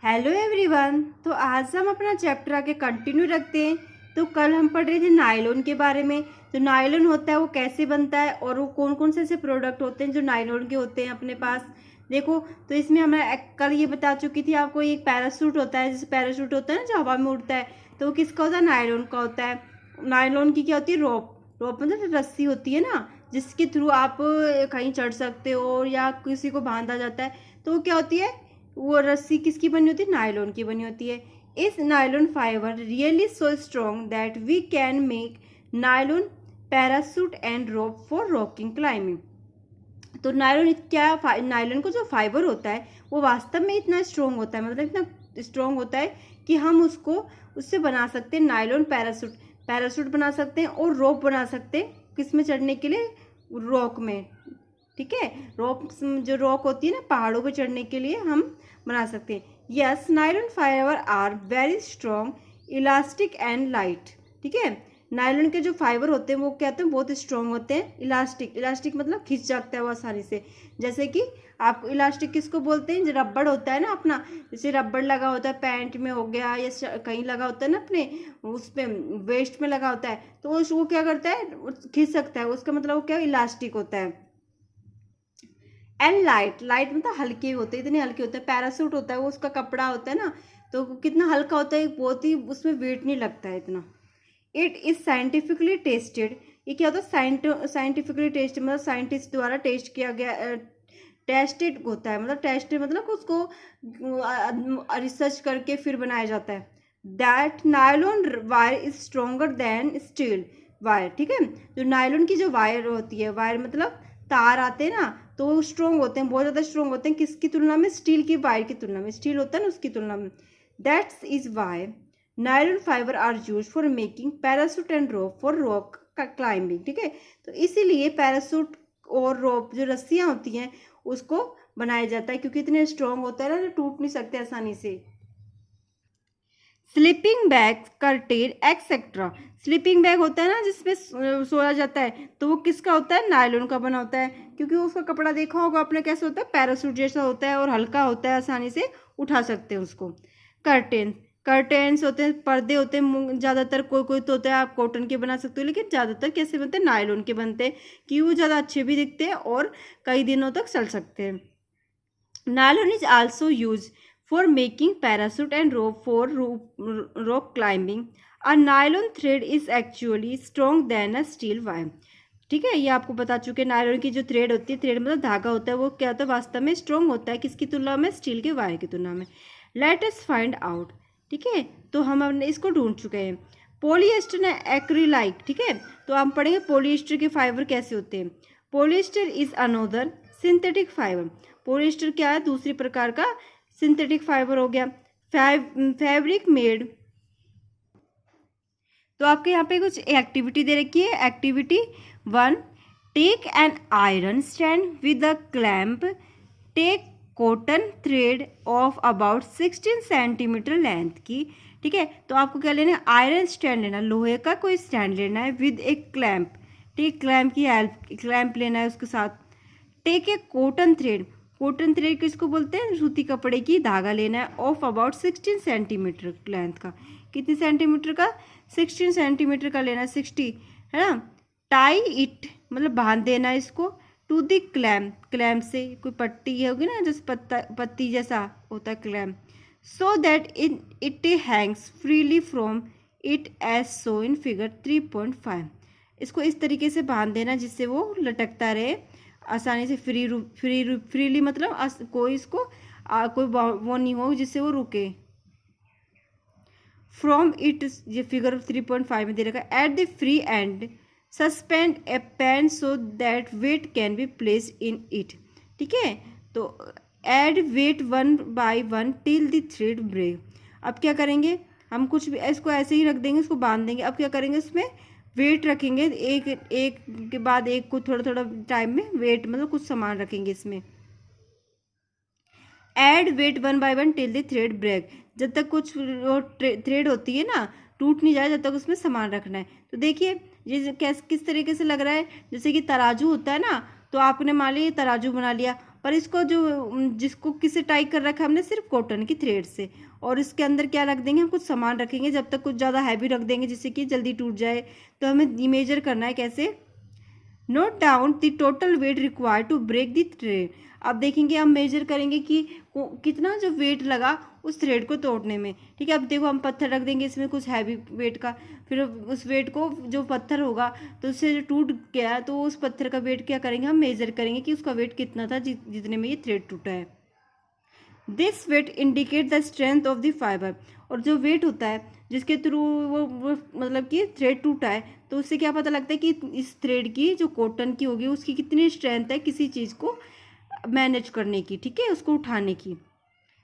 Hello everyone. तो आज हम अपना चैप्टर आगे कंटिन्यू रखते हैं। तो कल हम पढ़ रहे थे नायलॉन के बारे में। तो नायलॉन होता है वो कैसे बनता है और वो कौन कौन से ऐसे प्रोडक्ट होते हैं जो नायलॉन के होते हैं अपने पास। देखो, तो इसमें हमने कल ये बता चुकी थी आपको, एक पैराशूट होता है, जैसे पैराशूट होता है ना जो हवा में उड़ता है, तो वो किसका होता है? नायलॉन का होता है। नायलॉन की क्या होती है? रोप। रोप मतलब रस्सी होती है ना, जिसके थ्रू आप कहीं चढ़ सकते हो या किसी को बांधा जाता है। तो वो क्या होती है? वो रस्सी किसकी बनी होती है? नायलॉन की बनी होती है। इस nylon fibre really so strong that we can make nylon parachute and rope for rocking climbing. तो नायलॉन क्या, नायलॉन को जो फाइबर होता है वो वास्तव में इतना स्ट्रॉन्ग होता है, मतलब इतना स्ट्रॉन्ग होता है कि हम उससे बना सकते हैं नायलॉन पैरासूट। पैरासूट बना सकते हैं और रोप बना सकते हैं, किस में चढ़ने के लिए? रॉक में। ठीक है, रॉक, जो रॉक होती है ना पहाड़ों पर चढ़ने के लिए हम बना सकते हैं। Yes, nylon fibre are very strong, elastic and light. ठीक है, नायलॉन के जो फाइबर होते हैं वो क्या होते हैं? बहुत स्ट्रॉन्ग होते हैं। इलास्टिक, इलास्टिक मतलब खिंच जाता है वो आसानी से। जैसे कि आपको इलास्टिक किसको बोलते हैं? जो रबड़ होता है ना अपना, जैसे रबड़ लगा होता है पैंट में हो गया या कहीं लगा होता है ना अपने उस पे वेस्ट में लगा होता है, तो वो क्या करता है? खिंच सकता है, उसका मतलब वो क्या? इलास्टिक होता है। एंड लाइट, लाइट मतलब हल्के होते हैं, इतने हल्के होते हैं। पैरासूट होता है वो, उसका कपड़ा होता है ना, तो कितना हल्का होता है, बहुत ही उसमें वेट नहीं लगता है इतना। It is scientifically tested. ये क्या होता है? साइंटिफिकली टेस्ट मतलब साइंटिस्ट द्वारा टेस्ट किया गया, टेस्टेड होता है, मतलब टेस्ट मतलब उसको रिसर्च करके फिर बनाया जाता है। That nylon wire is stronger then steel wire. ठीक है, जो नायलॉन की जो वायर होती है, वायर मतलब तार आते हैं ना, तो वो स्ट्रोंग होते हैं, बहुत ज़्यादा स्ट्रोंग होते हैं। किसकी तुलना में? स्टील की वायर की तुलना में। स्टील होता है ना, उसकी तुलना में। That's is why nylon fibre are use for making parachute and rope for rock climbing. ठीक है, तो इसीलिए पैरासूट और रोप जो रस्सियाँ होती हैं उसको बनाया जाता है, क्योंकि इतने स्ट्रोंग होता है ना, तो टूट नहीं सकते आसानी से। Sleeping bag, curtain etcetera. Sleeping bag होता है ना जिसमें सोया जाता है, तो वो किसका होता है? नायलॉन का बना होता है, क्योंकि उसका कपड़ा देखा होगा आपने कैसे होता है? पैरासूट जैसा होता है और हल्का होता है, आसानी से उठा सकते हैं उसको। कर्टेन, कर्टेन्स होते हैं, पर्दे होते हैं। ज़्यादातर कोई कोई तो होता है आप कॉटन के बना सकते हो, लेकिन ज़्यादातर कैसे बनते हैं? नायलॉन के बनते हैं, कि वो ज़्यादा अच्छे भी दिखते हैं और कई दिनों तक चल सकते हैं। Nylon is also used for making parachute and rope for rock climbing. A nylon thread is actually strong than a steel wire. ठीक है, ये आपको बता चुके। नायलॉन की जो थ्रेड होती है, थ्रेड मतलब धागा होता है, वो क्या होता है? वास्तव में स्ट्रॉन्ग होता है, किसकी तुलना में? स्टील के वायर की तुलना में। Let us find out. ठीक है, तो हम अपने इसको ढूंढ चुके हैं। पोलिएस्टर ने एक्रिलाइट। ठीक है, तो हम पढ़ेंगे पोलिएस्टर के फाइबर कैसे होते हैं। Polyester is another synthetic fibre. Polyester क्या है? दूसरी प्रकार का सिंथेटिक फाइबर हो गया। Fabric made. तो आपके यहाँ पे कुछ एक्टिविटी दे रखी है। Activity 1, take an iron stand with a clamp, take cotton thread of about 16 centimetre length की। ठीक है, तो आपको क्या लेना है? आयरन स्टैंड लेना, लोहे का कोई स्टैंड लेना है, विद एक क्लैम्प। ठीक, क्लैम्प की हेल्प, क्लैम्प लेना है उसके साथ। Take a cotton thread, cotton thread किसको बोलते हैं? सूती कपड़े की धागा लेना है, ऑफ अबाउट 16 सेंटीमीटर लेंथ का। कितनी सेंटीमीटर का? 16 सेंटीमीटर का लेना है, 60, है ना। टाई इट मतलब बांध देना इसको, टू द क्लैम्प, क्लैम्प से कोई पट्टी होगी ना, जैसे पत्ती जैसा होता है clamp, so that it hangs freely from it edge so in figure 3.5। इसको इस तरीके से बांध देना जिससे वो लटकता रहे आसानी से, फ्रीली मतलब कोई इसको कोई वो नहीं हो जिससे वो रुके। फ्रॉम इट, ये फिगर 3.5 में दे रखा है। At the free end suspend a pen so that weight can be place in it. ठीक है, तो add weight 1 by 1 till the thread break. अब क्या करेंगे? हम कुछ भी इसको ऐसे ही रख देंगे, इसको बांध देंगे। अब क्या करेंगे? इसमें वेट रखेंगे, एक एक के बाद एक को थोड़ा थोड़ा टाइम में वेट मतलब कुछ सामान रखेंगे इसमें। Add weight 1 by 1 till the thread break, जब तक कुछ थ्रेड होती है ना टूट नहीं जाए, जब तक उसमें सामान रखना है। तो देखिए ये किस तरीके से लग रहा है, जैसे कि तराजू होता है ना, तो आपने मान लिया तराजू बना लिया, पर इसको जो जिसको किससे टाई कर रखा है हमने, सिर्फ कॉटन की थ्रेड से। और इसके अंदर क्या रख देंगे, हम कुछ सामान रखेंगे, जब तक कुछ ज़्यादा हैवी रख देंगे जिससे कि जल्दी टूट जाए। तो हमें मेजर करना है कैसे, note down the total weight required to break the thread. अब देखेंगे, हम मेजर करेंगे कि कितना जो वेट लगा उस थ्रेड को तोड़ने में। ठीक है, अब देखो हम पत्थर रख देंगे इसमें कुछ हैवी वेट का, फिर उस वेट को जो पत्थर होगा तो उससे जो टूट गया तो उस पत्थर का वेट क्या करेंगे, हम मेजर करेंगे कि उसका वेट कितना था जितने में ये थ्रेड टूटा है। This weight indicate the strength of the fibre. और जो वेट होता है जिसके थ्रू वो मतलब कि थ्रेड टूटा है, तो उससे क्या पता लगता है कि इस थ्रेड की जो कॉटन की होगी उसकी कितनी स्ट्रेंथ है किसी चीज़ को मैनेज करने की, ठीक है, उसको उठाने की।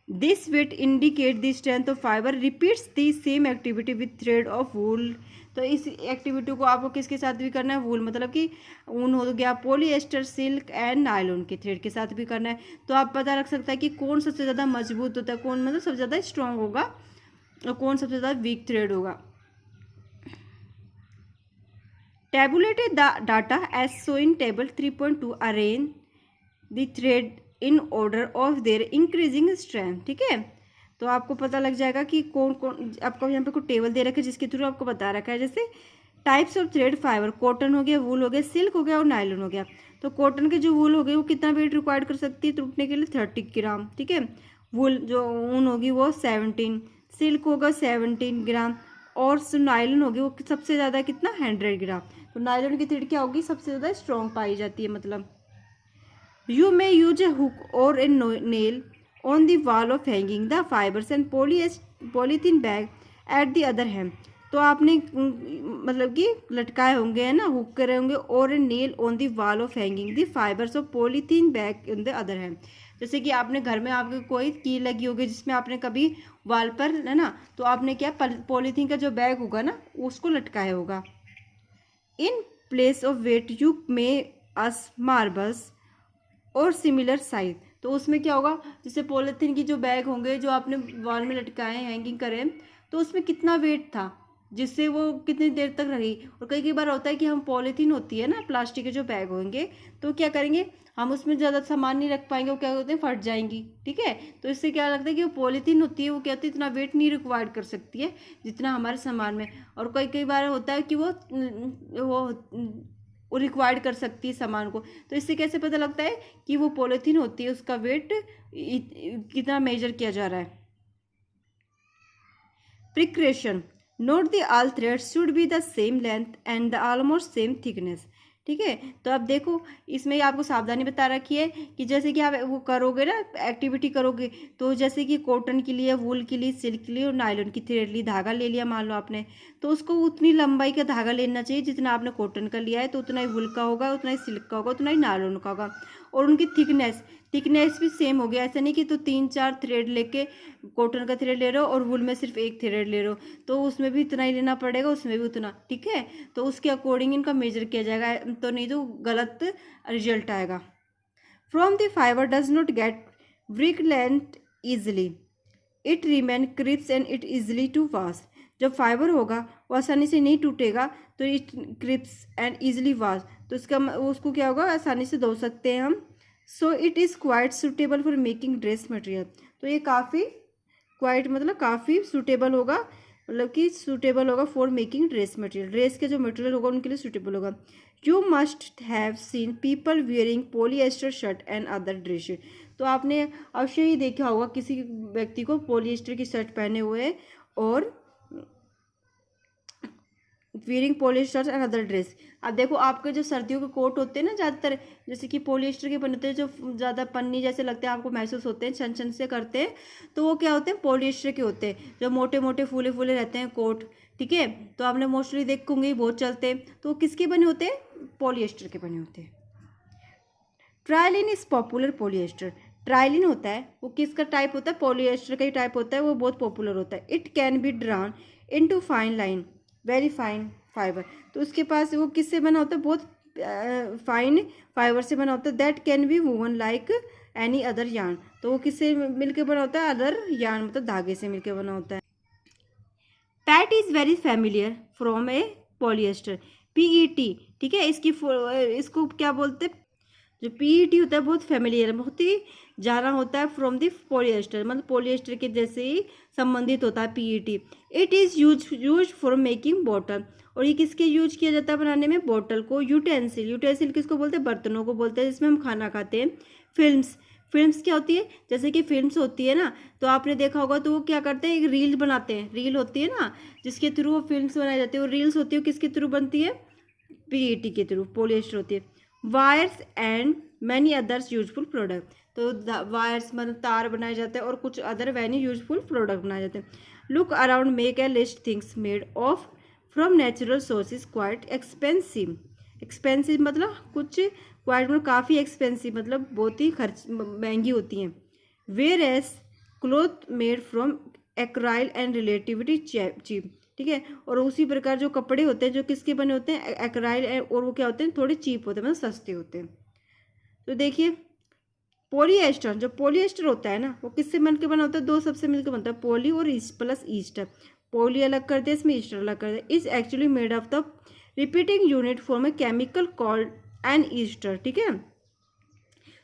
This weight indicate the strength of fibre repeats the same activity with thread of wool. तो इस एक्टिविटी को आपको किसके साथ भी करना है, वूल मतलब कि ऊन हो गया, पॉलीएस्टर, सिल्क एंड नायलॉन के थ्रेड के साथ भी करना है। तो आप पता रख सकता है कि कौन सबसे ज़्यादा मजबूत होता है, कौन मतलब सबसे ज़्यादा स्ट्रांग होगा और कौन सबसे ज़्यादा वीक थ्रेड होगा। Tabulated the data as shown in table 3.2, arrange the thread in order of their increasing strength। ठीक है, तो आपको पता लग जाएगा कि कौन कौन, आपको यहाँ पे कोई टेबल दे रखा है जिसके थ्रू आपको बता रखा है, जैसे types of thread fibre, cotton हो गया, वूल हो गया, सिल्क हो गया और नायलॉन हो गया। तो कॉटन के जो वूल हो गई वो कितना वेट रिक्वायर्ड कर सकती है टूटने के लिए, 30 ग्राम। ठीक है, वूल जो ऊन होगी वो 17, सिल्क होगा 17 ग्राम और नायलॉन होगी वो सबसे ज़्यादा कितना, 100 ग्राम। तो नायलॉन की थ्रेड क्या होगी, सबसे ज़्यादा स्ट्रॉन्ग पाई जाती है। मतलब you may use a hook or a nail on the wall of hanging the fibres and polythene bag at the other hand. तो आपने मतलब कि लटकाए होंगे, है ना, हुक करे होंगे, और a nail on the wall of hanging the fibres of polythene bag in the other hand. जैसे कि आपने घर में आपके कोई की लगी होगी जिसमें आपने कभी वॉल पर, है ना, तो आपने क्या पॉलीथीन का जो बैग होगा ना उसको लटकाया होगा। In place of weight you may us marbles और सिमिलर साइज। तो उसमें क्या होगा, जैसे पॉलीथीन की जो बैग होंगे जो आपने वॉल में लटकाए हैंगिंग करें, तो उसमें कितना वेट था जिससे वो कितनी देर तक रही। और कई कई बार होता है कि हम पॉलीथीन होती है ना, प्लास्टिक के जो बैग होंगे, तो क्या करेंगे हम उसमें ज़्यादा सामान नहीं रख पाएंगे, वो क्या होते हैं, फट जाएंगी। ठीक है, तो इससे क्या लगता है कि वो पॉलीथीन होती है वो क्या होती है, इतना वेट नहीं रिक्वायर्ड कर सकती है जितना हमारे सामान में। और कई कई बार होता है कि वो रिक्वायर्ड कर सकती है सामान को। तो इससे कैसे पता लगता है कि वो पॉलीथीन होती है उसका वेट कितना मेजर किया जा रहा है। Precaution, note the all threads should be the same length and the almost same thickness. ठीक है, तो अब देखो इसमें आपको सावधानी बता रखी है कि जैसे कि आप वो करोगे ना, एक्टिविटी करोगे, तो जैसे कि कॉटन के लिए, वूल के लिए, सिल्क के लिए और नायलॉन की थ्रेड ली, धागा ले लिया मान लो आपने, तो उसको उतनी लंबाई का धागा लेना चाहिए जितना आपने कॉटन का लिया है, तो उतना ही वूल का होगा, उतना ही सिल्क का होगा, उतना ही नायलॉन का होगा। और उनकी थिकनेस भी सेम हो गया, ऐसा नहीं कि तो 3-4 थ्रेड लेके कॉटन का थ्रेड ले रहे हो और वूल में सिर्फ एक थ्रेड ले रहे हो, तो उसमें भी इतना ही लेना पड़ेगा, उसमें भी उतना। ठीक है, तो उसके अकॉर्डिंग इनका मेजर किया जाएगा, तो नहीं तो गलत रिजल्ट आएगा। From the fibre does not get break length easily, it remain crisp and it easily to wash. जब फाइबर होगा वो आसानी से नहीं टूटेगा, तो it crisp and easily wash, तो इसका उसको क्या होगा, आसानी से धो सकते हैं हम। So it is quite suitable for making dress material. तो ये काफ़ी क्वाइट मतलब काफ़ी सूटेबल होगा, मतलब कि सूटेबल होगा for making dress material, dress के जो मटेरियल होगा उनके लिए सूटेबल होगा। You must have seen people wearing polyester shirt and other dress. तो आपने अवश्य ही देखा होगा किसी व्यक्ति को पॉलीएस्टर की शर्ट पहने हुए और wearing polyester and other dress. अब देखो आपके जो सर्दियों के कोट होते हैं ना ज़्यादातर, जैसे कि पॉलिएस्टर के बने होते हैं, जो ज़्यादा पन्नी जैसे लगते हैं, आपको महसूस होते हैं, छन छन से करते हैं, तो वो क्या होते हैं, पॉलिएस्टर के होते हैं, जो मोटे मोटे फूले फूले रहते हैं कोट। ठीक है, तो आपने मोस्टली देखोगे बहुत चलते हैं, तो वो किसके बने होते हैं, पॉलिएस्टर के बने होते हैं। ट्राइलिन इज पॉपुलर पॉलिएस्टर। ट्राइलिन होता है वो किसका टाइप होता है, पॉलिएस्टर का ही टाइप होता है, वो बहुत पॉपुलर होता है। It can be drawn into fine line, very fine fibre. तो उसके पास वो किससे बना होता है, बहुत फाइन फाइबर से बना होता है। That can be woven like any other yarn. तो वो किससे मिलकर बना होता है, अदर यार्न मतलब धागे से मिलकर बना होता है। PAT is very familiar from A polyester, PET। ठीक है, इसको क्या बोलते हैं, जो पीईटी होता है बहुत फेमिलियर, बहुत ही जाना होता है फ्रॉम द पॉलिएस्टर, मतलब पॉलिएस्टर के जैसे ही संबंधित होता है PET. It is use for making bottle, और ये किसके यूज किया जाता है बनाने में, बॉटल को। यूटेंसिल, यूटेंसिल किसको बोलते हैं, बर्तनों को बोलते हैं जिसमें हम खाना खाते हैं। फिल्म्स, फिल्म्स क्या होती है, जैसे कि फिल्म्स होती है ना, तो आपने देखा होगा तो वो क्या करते हैं, एक रील बनाते हैं, रील होती है ना जिसके थ्रू वो फिल्म्स बनाई जाती है, वो रील्स होती है, वो किसके थ्रू बनती है, पीईटी के थ्रू, पॉलिएस्टर होती है। Wires and many others useful product, तो वायर्स मतलब तार बनाए जाते हैं और कुछ अदर मैनी यूजफुल प्रोडक्ट बनाए जाते हैं। Look around, make a list things made of from natural sources quite expensive, expensive मतलब कुछ, क्वाइट मतलब काफ़ी, एक्सपेंसिव मतलब बहुत ही खर्च महंगी होती हैं। Where as cloth made from acrylic and relativity cheap, ठीक है। और उसी प्रकार जो कपड़े होते हैं जो किसके बने होते हैं, एक्राइल, और वो क्या होते हैं, थोड़े चीप होते हैं, मतलब सस्ते होते हैं। तो देखिए पॉलीएस्टर, जो पॉलीएस्टर होता है ना वो किससे बन के बना होता है, दो सबसे मिलकर बनता है, पॉली और ईस्ट प्लस ईस्टर। पॉली अलग कर दे, इसमें ईस्टर अलग कर दे। Is actually made of the repeating unit form a chemical called an ester, ठीक है।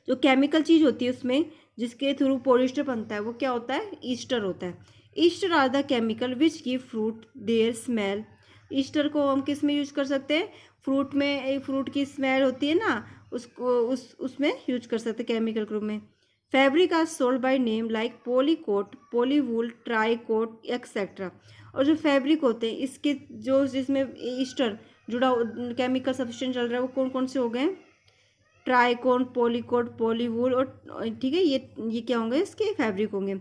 जो केमिकल चीज होती है उसमें जिसके थ्रू पॉलिएस्टर बनता है वो क्या होता है, ईस्टर होता है। Ester are the chemical which give fruit their smell. Ester को हम किस में यूज कर सकते हैं, फ्रूट में, एक फ्रूट की स्मेल होती है ना उसको उसमें यूज कर सकते हैं केमिकल ग्रुप में। Fabric are sold by name like polycot, polywool, tricot etcetera. और जो फैब्रिक होते हैं इसके जो जिसमें ईस्टर जुड़ा केमिकल सब्सटेंस चल रहा है वो कौन कौन से हो गए, ट्राइकोन, पॉलीकोट, पॉलीवूल, और ठीक है ये क्या होंगे, इसके फैब्रिक होंगे।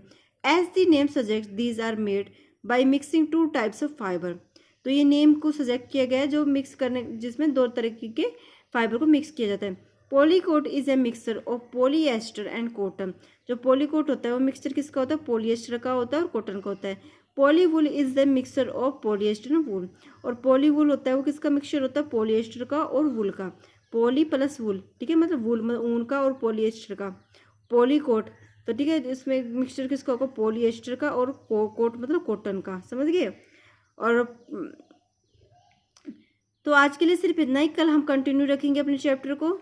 As the name suggest these are made by mixing two types of fibre. तो ये नेम को सजेक्ट किया गया है जो मिक्स करने, जिसमें दो तरीके के फाइबर को मिक्स किया जाता है। पॉलीकोट is a mixture of polyester and cotton. जो पॉलीकोट होता है वो मिक्सचर किसका होता है, पॉलीएस्टर का होता है और कॉटन का होता है। Polywool is the mixture of polyester and wool, और पॉलीवूल होता है वो किसका मिक्सचर होता है, पॉलीएस्टर का और वूल का। पॉली प्लस वूल, ठीक है, मतलब वूल मतलब ऊन का और पॉलीएस्टर का। पॉलीकोट, तो ठीक है इसमें मिक्सचर किसका होगा, पॉलीएस्टर का और कोट मतलब कॉटन का, समझ गए। और तो आज के लिए सिर्फ इतना ही, कल हम कंटिन्यू रखेंगे अपने चैप्टर को।